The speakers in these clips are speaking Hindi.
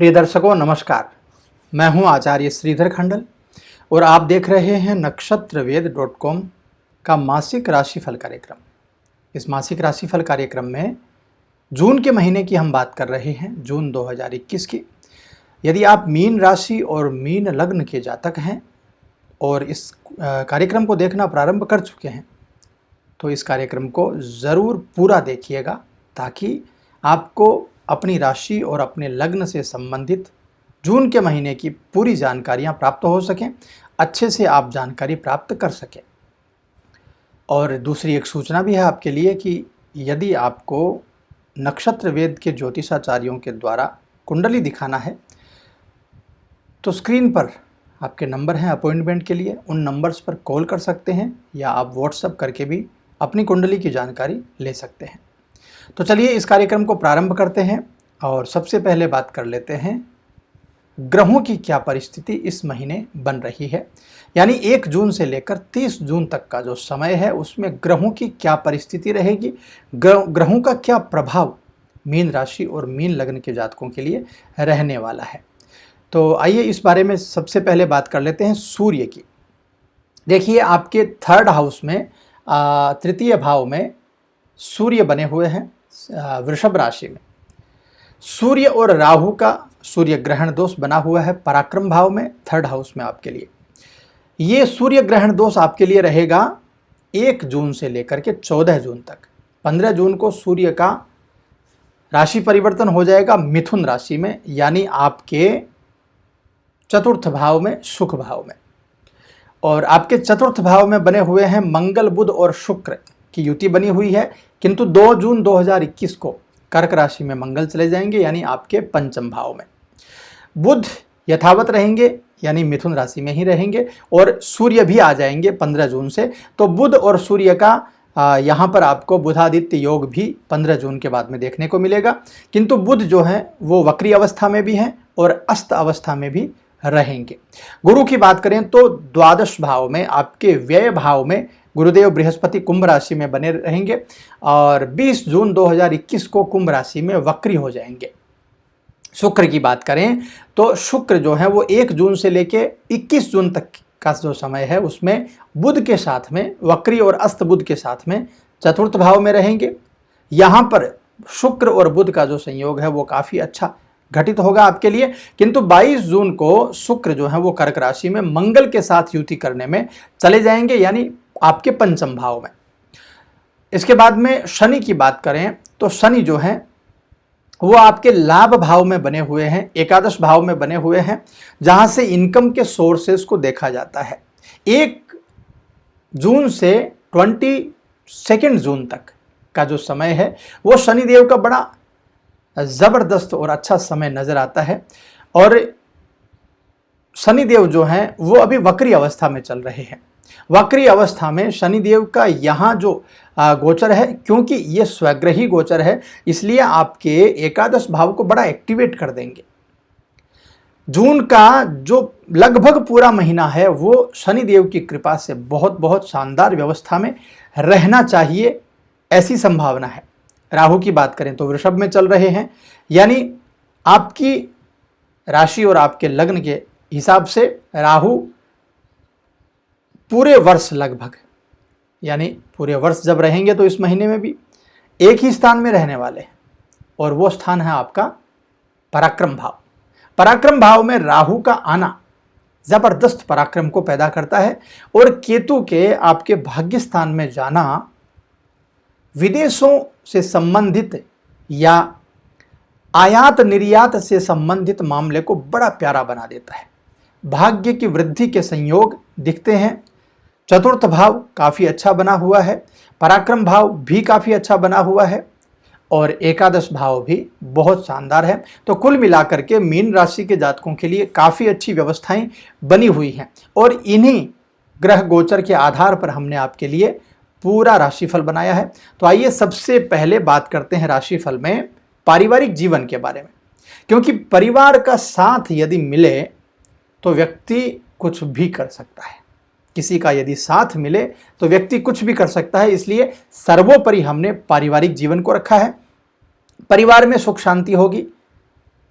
प्रिय दर्शकों नमस्कार। मैं हूं आचार्य श्रीधर खंडल और आप देख रहे हैं नक्षत्रवेद.com का मासिक राशिफल कार्यक्रम। इस मासिक राशिफल कार्यक्रम में जून के महीने की हम बात कर रहे हैं, जून 2021 की। यदि आप मीन राशि और मीन लग्न के जातक हैं और इस कार्यक्रम को देखना प्रारंभ कर चुके हैं तो इस कार्यक्रम को ज़रूर पूरा देखिएगा ताकि आपको अपनी राशि और अपने लग्न से संबंधित जून के महीने की पूरी जानकारियां प्राप्त हो सकें, अच्छे से आप जानकारी प्राप्त कर सकें। और दूसरी एक सूचना भी है आपके लिए कि यदि आपको नक्षत्र वेद के ज्योतिषाचार्यों के द्वारा कुंडली दिखाना है तो स्क्रीन पर आपके नंबर हैं अपॉइंटमेंट के लिए, उन नंबर्स पर कॉल कर सकते हैं या आप व्हाट्सएप करके भी अपनी कुंडली की जानकारी ले सकते हैं। तो चलिए इस कार्यक्रम को प्रारंभ करते हैं और सबसे पहले बात कर लेते हैं ग्रहों की क्या परिस्थिति इस महीने बन रही है। यानी 1 जून से लेकर 30 जून तक का जो समय है उसमें ग्रहों की क्या परिस्थिति रहेगी, ग्रहों का क्या प्रभाव मीन राशि और मीन लग्न के जातकों के लिए रहने वाला है। तो आइए इस बारे में सबसे पहले बात कर लेते हैं सूर्य की। देखिए आपके 3rd हाउस में तृतीय भाव में सूर्य बने हुए हैं वृषभ राशि में। सूर्य और राहु का सूर्य ग्रहण दोष बना हुआ है पराक्रम भाव में 3rd हाउस में आपके लिए। ये सूर्य ग्रहण दोष आपके लिए रहेगा 1 जून से लेकर के 14 जून तक। 15 जून को सूर्य का राशि परिवर्तन हो जाएगा मिथुन राशि में, यानी आपके 4th भाव में, सुख भाव में। और आपके 4th भाव में बने हुए हैं मंगल, बुध और शुक्र की युति बनी हुई है। किंतु 2 जून 2021 को कर्क राशि में मंगल चले जाएंगे, यानी आपके 5th भाव में। बुध यथावत रहेंगे, यानी मिथुन राशि में ही रहेंगे, और सूर्य भी आ जाएंगे 15 जून से। तो बुध और सूर्य का यहाँ पर आपको बुधादित्य योग भी 15 जून के बाद में देखने को मिलेगा। किंतु बुध जो है वो वक्री अवस्था में भी हैं और अस्त अवस्था में भी रहेंगे। गुरु की बात करें तो द्वादश भाव में, आपके व्यय भाव में गुरुदेव बृहस्पति कुंभ राशि में बने रहेंगे और 20 जून 2021 को कुंभ राशि में वक्री हो जाएंगे। शुक्र की बात करें तो शुक्र जो है वो 1 जून से लेके 21 जून तक का जो समय है उसमें बुध के साथ में, वक्री और अस्त बुध के साथ में 4th भाव में रहेंगे। यहाँ पर शुक्र और बुध का जो संयोग है वो काफ़ी अच्छा घटित होगा आपके लिए। किंतु 22 जून को शुक्र जो है वो कर्क राशि में मंगल के साथ युति करने में चले जाएंगे, यानी आपके 5th भाव में। इसके बाद में शनि की बात करें तो शनि जो है वो आपके लाभ भाव में बने हुए हैं, एकादश भाव में बने हुए हैं, जहां से इनकम के सोर्सेस को देखा जाता है। 1 जून से 22 जून तक का जो समय है वो शनिदेव का बड़ा ज़बरदस्त और अच्छा समय नज़र आता है। और शनिदेव जो हैं वो अभी वक्री अवस्था में चल रहे हैं। वक्री अवस्था में शनिदेव का यहाँ जो गोचर है, क्योंकि ये स्वग्रही गोचर है, इसलिए आपके एकादश भाव को बड़ा एक्टिवेट कर देंगे। जून का जो लगभग पूरा महीना है वो शनिदेव की कृपा से बहुत बहुत शानदार व्यवस्था में रहना चाहिए, ऐसी संभावना है। राहु की बात करें तो वृषभ में चल रहे हैं, यानी आपकी राशि और आपके लग्न के हिसाब से राहु पूरे वर्ष लगभग, यानी पूरे वर्ष जब रहेंगे तो इस महीने में भी एक ही स्थान में रहने वाले हैं, और वो स्थान है आपका पराक्रम भाव। पराक्रम भाव में राहु का आना जबरदस्त पराक्रम को पैदा करता है, और केतु के आपके भाग्य स्थान में जाना विदेशों से संबंधित या आयात निर्यात से संबंधित मामले को बड़ा प्यारा बना देता है। भाग्य की वृद्धि के संयोग दिखते हैं। 4th भाव काफ़ी अच्छा बना हुआ है, पराक्रम भाव भी काफ़ी अच्छा बना हुआ है, और एकादश भाव भी बहुत शानदार है। तो कुल मिलाकर के मीन राशि के जातकों के लिए काफ़ी अच्छी व्यवस्थाएं बनी हुई हैं, और इन्हीं ग्रह गोचर के आधार पर हमने आपके लिए पूरा राशिफल बनाया है। तो आइए सबसे पहले बात करते हैं राशिफल में पारिवारिक जीवन के बारे में, क्योंकि परिवार का साथ यदि मिले तो व्यक्ति कुछ भी कर सकता है। किसी का यदि साथ मिले तो व्यक्ति कुछ भी कर सकता है, इसलिए सर्वोपरि हमने पारिवारिक जीवन को रखा है। परिवार में सुख शांति होगी,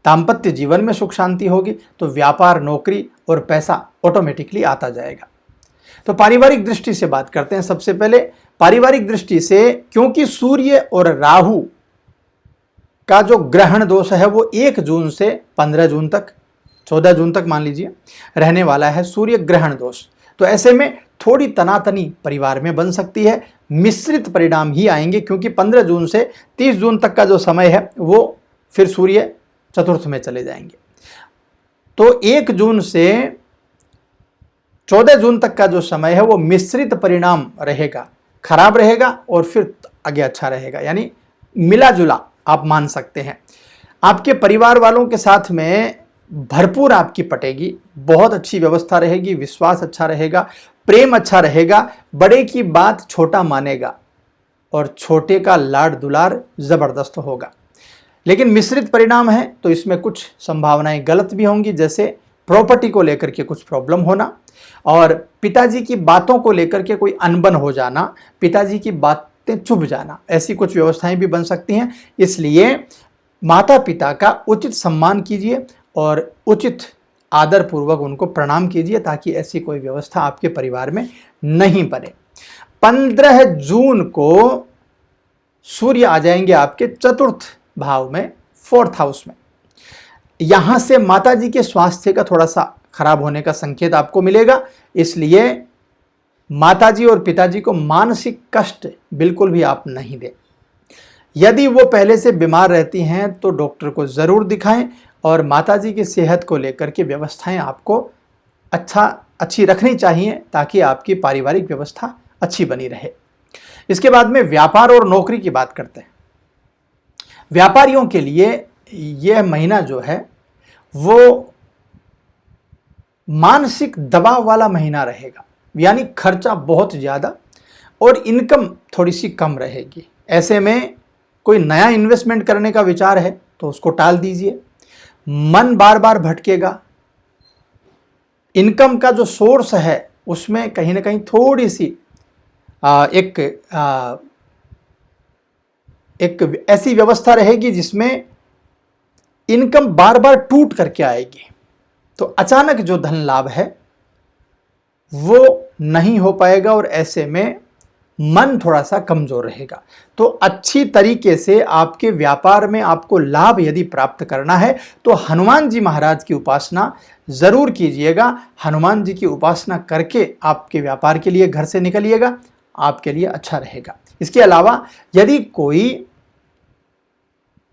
दाम्पत्य जीवन में सुख शांति होगी, तो व्यापार, नौकरी और पैसा ऑटोमेटिकली आता जाएगा। तो पारिवारिक दृष्टि से बात करते हैं। सबसे पहले पारिवारिक दृष्टि से, क्योंकि सूर्य और राहु का जो ग्रहण दोष है वो 1 जून से 15 जून तक, 14 जून तक मान लीजिए रहने वाला है सूर्य ग्रहण दोष, तो ऐसे में थोड़ी तनातनी परिवार में बन सकती है। मिश्रित परिणाम ही आएंगे, क्योंकि 15 जून से 30 जून तक का जो समय है वो फिर सूर्य चतुर्थ में चले जाएंगे। तो 1 जून से 14 जून तक का जो समय है वो मिश्रित परिणाम रहेगा, खराब रहेगा और फिर आगे अच्छा रहेगा, यानी मिला जुला आप मान सकते हैं। आपके परिवार वालों के साथ में भरपूर आपकी पटेगी, बहुत अच्छी व्यवस्था रहेगी, विश्वास अच्छा रहेगा, प्रेम अच्छा रहेगा, बड़े की बात छोटा मानेगा और छोटे का लाड दुलार जबरदस्त होगा। लेकिन मिश्रित परिणाम है तो इसमें कुछ संभावनाएं गलत भी होंगी, जैसे प्रॉपर्टी को लेकर के कुछ प्रॉब्लम होना और पिताजी की बातों को लेकर के कोई अनबन हो जाना, पिताजी की बातें चुभ जाना, ऐसी कुछ व्यवस्थाएं भी बन सकती हैं। इसलिए माता पिता का उचित सम्मान कीजिए और उचित आदर पूर्वक उनको प्रणाम कीजिए, ताकि ऐसी कोई व्यवस्था आपके परिवार में नहीं बने। 15 जून को सूर्य आ जाएंगे आपके चतुर्थ भाव में, 4th हाउस में। यहां से माताजी के स्वास्थ्य का थोड़ा सा खराब होने का संकेत आपको मिलेगा, इसलिए माताजी और पिताजी को मानसिक कष्ट बिल्कुल भी आप नहीं दें। यदि वो पहले से बीमार रहती हैं तो डॉक्टर को ज़रूर दिखाएं और माताजी की सेहत को लेकर के व्यवस्थाएं आपको अच्छी रखनी चाहिए, ताकि आपकी पारिवारिक व्यवस्था अच्छी बनी रहे। इसके बाद में व्यापार और नौकरी की बात करते हैं। व्यापारियों के लिए यह महीना जो है वो मानसिक दबाव वाला महीना रहेगा, यानी खर्चा बहुत ज़्यादा और इनकम थोड़ी सी कम रहेगी। ऐसे में कोई नया इन्वेस्टमेंट करने का विचार है तो उसको टाल दीजिए। मन बार बार भटकेगा, इनकम का जो सोर्स है उसमें कहीं ना कहीं थोड़ी सी एक ऐसी व्यवस्था रहेगी जिसमें इनकम बार बार टूट करके आएगी, तो अचानक जो धन लाभ है वो नहीं हो पाएगा और ऐसे में मन थोड़ा सा कमजोर रहेगा। तो अच्छी तरीके से आपके व्यापार में आपको लाभ यदि प्राप्त करना है तो हनुमान जी महाराज की उपासना जरूर कीजिएगा। हनुमान जी की उपासना करके आपके व्यापार के लिए घर से निकलिएगा, आपके लिए अच्छा रहेगा। इसके अलावा यदि कोई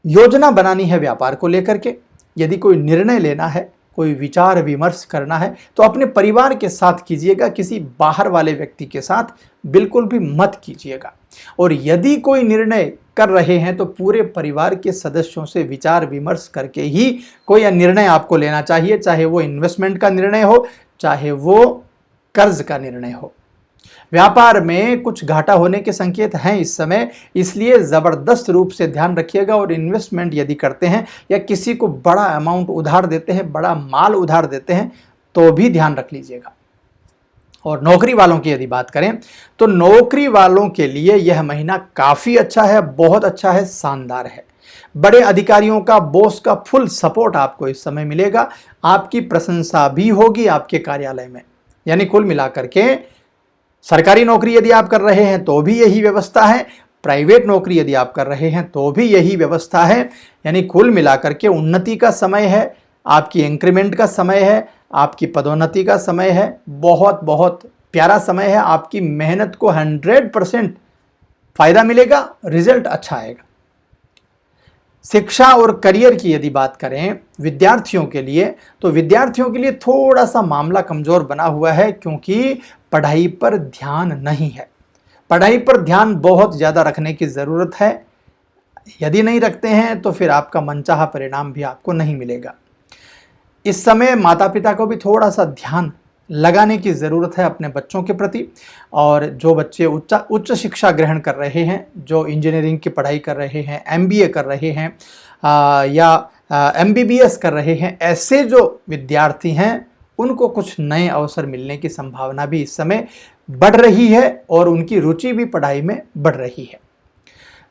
योजना बनानी है व्यापार को लेकर के, यदि कोई निर्णय लेना है, कोई विचार विमर्श करना है, तो अपने परिवार के साथ कीजिएगा, किसी बाहर वाले व्यक्ति के साथ बिल्कुल भी मत कीजिएगा। और यदि कोई निर्णय कर रहे हैं तो पूरे परिवार के सदस्यों से विचार विमर्श करके ही कोई निर्णय आपको लेना चाहिए, चाहे वो इन्वेस्टमेंट का निर्णय हो, चाहे वो कर्ज का निर्णय हो। व्यापार में कुछ घाटा होने के संकेत हैं इस समय, इसलिए ज़बरदस्त रूप से ध्यान रखिएगा। और इन्वेस्टमेंट यदि करते हैं या किसी को बड़ा अमाउंट उधार देते हैं, बड़ा माल उधार देते हैं, तो भी ध्यान रख लीजिएगा। और नौकरी वालों की यदि बात करें तो नौकरी वालों के लिए यह महीना काफ़ी अच्छा है, बहुत अच्छा है, शानदार है। बड़े अधिकारियों का, बॉस का फुल सपोर्ट आपको इस समय मिलेगा। आपकी प्रशंसा भी होगी आपके कार्यालय में। यानी कुल मिलाकर के सरकारी नौकरी यदि आप कर रहे हैं तो भी यही व्यवस्था है, प्राइवेट नौकरी यदि आप कर रहे हैं तो भी यही व्यवस्था है। यानी कुल मिलाकर के उन्नति का समय है, आपकी इंक्रीमेंट का समय है, आपकी पदोन्नति का समय है, बहुत बहुत प्यारा समय है। आपकी मेहनत को 100% फायदा मिलेगा, रिजल्ट अच्छा आएगा। शिक्षा और करियर की यदि बात करें विद्यार्थियों के लिए, तो विद्यार्थियों के लिए थोड़ा सा मामला कमजोर बना हुआ है, क्योंकि पढ़ाई पर ध्यान नहीं है। पढ़ाई पर ध्यान बहुत ज़्यादा रखने की ज़रूरत है। यदि नहीं रखते हैं तो फिर आपका मनचाहा परिणाम भी आपको नहीं मिलेगा। इस समय माता पिता को भी थोड़ा सा ध्यान लगाने की ज़रूरत है अपने बच्चों के प्रति। और जो बच्चे उच्च शिक्षा ग्रहण कर रहे हैं, जो इंजीनियरिंग की पढ़ाई कर रहे हैं, MBA कर रहे हैं या MBBS कर रहे हैं, ऐसे जो विद्यार्थी हैं उनको कुछ नए अवसर मिलने की संभावना भी इस समय बढ़ रही है और उनकी रुचि भी पढ़ाई में बढ़ रही है।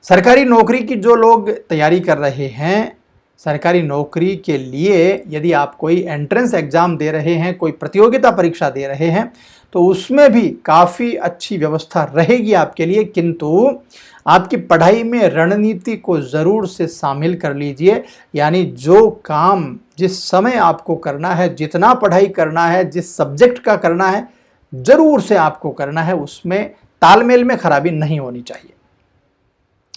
सरकारी नौकरी की जो लोग तैयारी कर रहे हैं सरकारी नौकरी के लिए यदि आप कोई एंट्रेंस एग्ज़ाम दे रहे हैं, कोई प्रतियोगिता परीक्षा दे रहे हैं, तो उसमें भी काफ़ी अच्छी व्यवस्था रहेगी आपके लिए। किंतु आपकी पढ़ाई में रणनीति को ज़रूर से शामिल कर लीजिए। यानी जो काम जिस समय आपको करना है, जितना पढ़ाई करना है, जिस सब्जेक्ट का करना है, ज़रूर से आपको करना है, उसमें तालमेल में खराबी नहीं होनी चाहिए।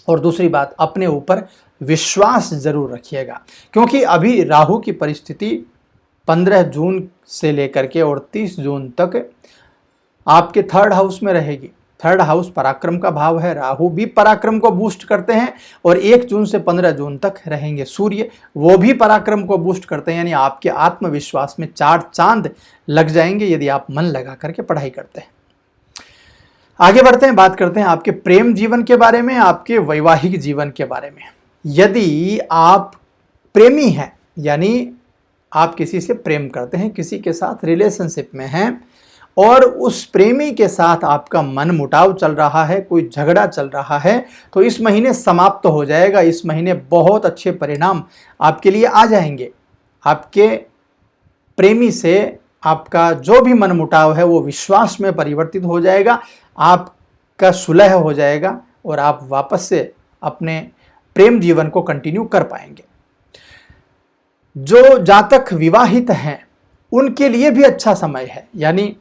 और दूसरी बात, अपने ऊपर विश्वास ज़रूर रखिएगा, क्योंकि अभी राहु की परिस्थिति 15 जून से लेकर के और 30 जून तक आपके थर्ड हाउस में रहेगी। थर्ड हाउस पराक्रम का भाव है, राहु भी पराक्रम को बूस्ट करते हैं और 1 जून से 15 जून तक रहेंगे सूर्य, वो भी पराक्रम को बूस्ट करते हैं। यानी आपके आत्मविश्वास में 4 चांद लग जाएंगे यदि आप मन लगा करके पढ़ाई करते हैं। आगे बढ़ते हैं, बात करते हैं आपके प्रेम जीवन के बारे में, आपके वैवाहिक जीवन के बारे में। यदि आप प्रेमी हैं, यानी आप किसी से प्रेम करते हैं, किसी के साथ रिलेशनशिप में हैं और उस प्रेमी के साथ आपका मन मुटाव चल रहा है, कोई झगड़ा चल रहा है, तो इस महीने समाप्त हो जाएगा। इस महीने बहुत अच्छे परिणाम आपके लिए आ जाएंगे। आपके प्रेमी से आपका जो भी मन मुटाव है वो विश्वास में परिवर्तित हो जाएगा, आपका सुलह हो जाएगा और आप वापस से अपने प्रेम जीवन को कंटिन्यू कर पाएंगे। जो जातक विवाहित हैं उनके लिए भी अच्छा समय है। यानी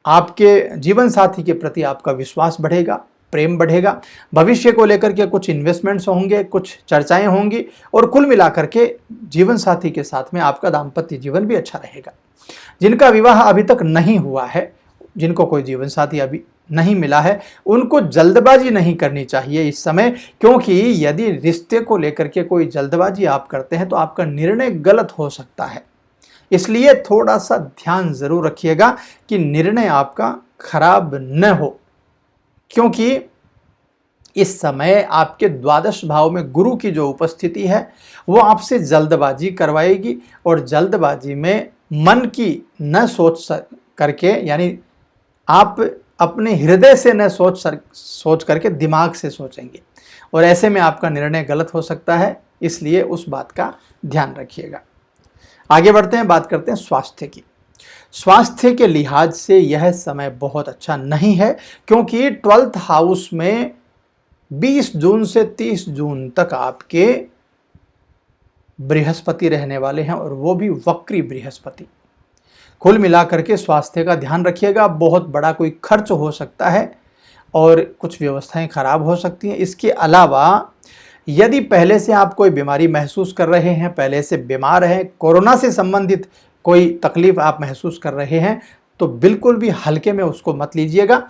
आपके जीवन साथी के प्रति आपका विश्वास बढ़ेगा, प्रेम बढ़ेगा, भविष्य को लेकर के कुछ इन्वेस्टमेंट्स होंगे, कुछ चर्चाएं होंगी और कुल मिलाकर के जीवन साथी के साथ में आपका दाम्पत्य जीवन भी अच्छा रहेगा। जिनका विवाह अभी तक नहीं हुआ है, जिनको कोई जीवन साथी अभी नहीं मिला है, उनको जल्दबाजी नहीं करनी चाहिए इस समय, क्योंकि यदि रिश्ते को लेकर के कोई जल्दबाजी आप करते हैं तो आपका निर्णय गलत हो सकता है। इसलिए थोड़ा सा ध्यान जरूर रखिएगा कि निर्णय आपका खराब न हो, क्योंकि इस समय आपके द्वादश भाव में गुरु की जो उपस्थिति है वो आपसे जल्दबाजी करवाएगी और जल्दबाजी में मन की न सोच करके, यानी आप अपने हृदय से न सोच करके दिमाग से सोचेंगे और ऐसे में आपका निर्णय गलत हो सकता है। इसलिए उस बात का ध्यान रखिएगा। आगे बढ़ते हैं, बात करते हैं स्वास्थ्य की। स्वास्थ्य के लिहाज से यह समय बहुत अच्छा नहीं है, क्योंकि 12th हाउस में 20 जून से 30 जून तक आपके बृहस्पति रहने वाले हैं और वो भी वक्री बृहस्पति। कुल मिलाकर के स्वास्थ्य का ध्यान रखिएगा। बहुत बड़ा कोई खर्च हो सकता है और कुछ व्यवस्थाएं खराब हो सकती हैं। इसके अलावा यदि पहले से आप कोई बीमारी महसूस कर रहे हैं, पहले से बीमार हैं, कोरोना से संबंधित कोई तकलीफ आप महसूस कर रहे हैं, तो बिल्कुल भी हल्के में उसको मत लीजिएगा।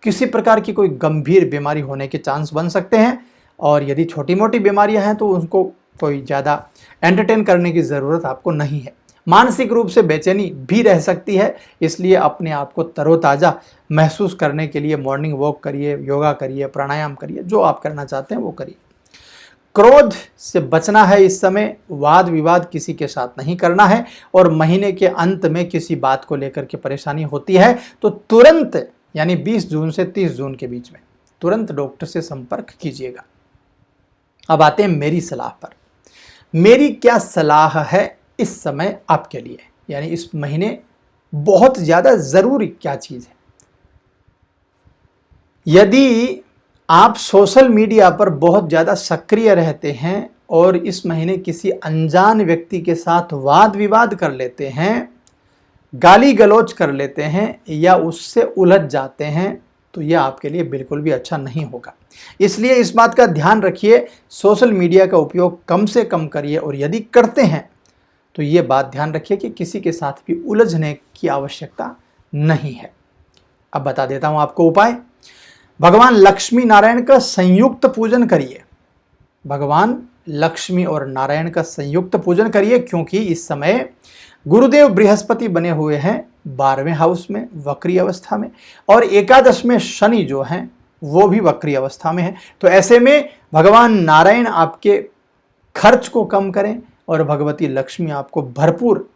किसी प्रकार की कोई गंभीर बीमारी होने के चांस बन सकते हैं और यदि छोटी मोटी बीमारियां हैं तो उनको कोई ज़्यादा एंटरटेन करने की ज़रूरत आपको नहीं है। मानसिक रूप से बेचैनी भी रह सकती है, इसलिए अपने आप को तरोताज़ा महसूस करने के लिए मॉर्निंग वॉक करिए, योगा करिए, प्राणायाम करिए, जो आप करना चाहते हैं वो करिए। क्रोध से बचना है इस समय, वाद विवाद किसी के साथ नहीं करना है और महीने के अंत में किसी बात को लेकर के परेशानी होती है तो तुरंत, यानी 20 जून से 30 जून के बीच में तुरंत डॉक्टर से संपर्क कीजिएगा। अब आते हैं मेरी सलाह पर। मेरी क्या सलाह है इस समय आपके लिए, यानी इस महीने बहुत ज़्यादा ज़रूरी क्या चीज़ है। यदि आप सोशल मीडिया पर बहुत ज़्यादा सक्रिय रहते हैं और इस महीने किसी अनजान व्यक्ति के साथ वाद विवाद कर लेते हैं, गाली गलौज कर लेते हैं या उससे उलझ जाते हैं, तो यह आपके लिए बिल्कुल भी अच्छा नहीं होगा। इसलिए इस बात का ध्यान रखिए, सोशल मीडिया का उपयोग कम से कम करिए और यदि करते हैं तो ये बात ध्यान रखिए कि किसी के साथ भी उलझने की आवश्यकता नहीं है। अब बता देता हूँ आपको उपाय। भगवान लक्ष्मी नारायण का संयुक्त पूजन करिए। भगवान लक्ष्मी और नारायण का संयुक्त पूजन करिए, क्योंकि इस समय गुरुदेव बृहस्पति बने हुए हैं 12वें हाउस में वक्री अवस्था में और एकादश में शनि जो हैं वो भी वक्री अवस्था में है। तो ऐसे में भगवान नारायण आपके खर्च को कम करें और भगवती लक्ष्मी आपको भरपूर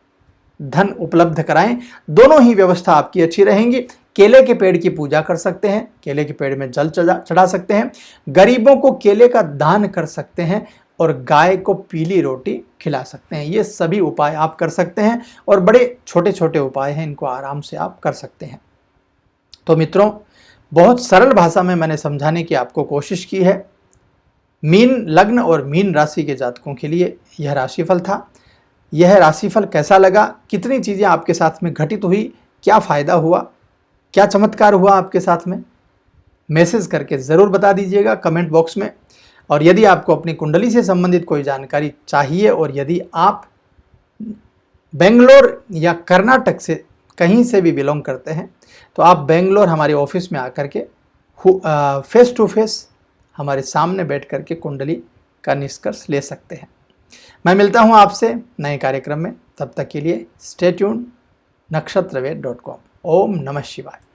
धन उपलब्ध कराएं। दोनों ही व्यवस्था आपकी अच्छी रहेंगी। केले के पेड़ की पूजा कर सकते हैं, केले के पेड़ में जल चढ़ा सकते हैं, गरीबों को केले का दान कर सकते हैं और गाय को पीली रोटी खिला सकते हैं। ये सभी उपाय आप कर सकते हैं और बड़े छोटे छोटे उपाय हैं, इनको आराम से आप कर सकते हैं। तो मित्रों, बहुत सरल भाषा में मैंने समझाने की आपको कोशिश की है। मीन लग्न और मीन राशि के जातकों के लिए यह राशिफल था। यह राशिफल कैसा लगा, कितनी चीज़ें आपके साथ में घटित हुई, क्या फ़ायदा हुआ, क्या चमत्कार हुआ आपके साथ में, मैसेज करके ज़रूर बता दीजिएगा कमेंट बॉक्स में। और यदि आपको अपनी कुंडली से संबंधित कोई जानकारी चाहिए और यदि आप बेंगलोर या कर्नाटक से कहीं से भी बिलोंग करते हैं तो आप बेंगलोर हमारे ऑफिस में आकर के फेस टू फेस हमारे सामने बैठ कर के कुंडली का निष्कर्ष ले सकते हैं। मैं मिलता हूं आपसे नए कार्यक्रम में, तब तक के लिए स्टे ट्यून नक्षत्रवेद.com। ओम नमः शिवाय।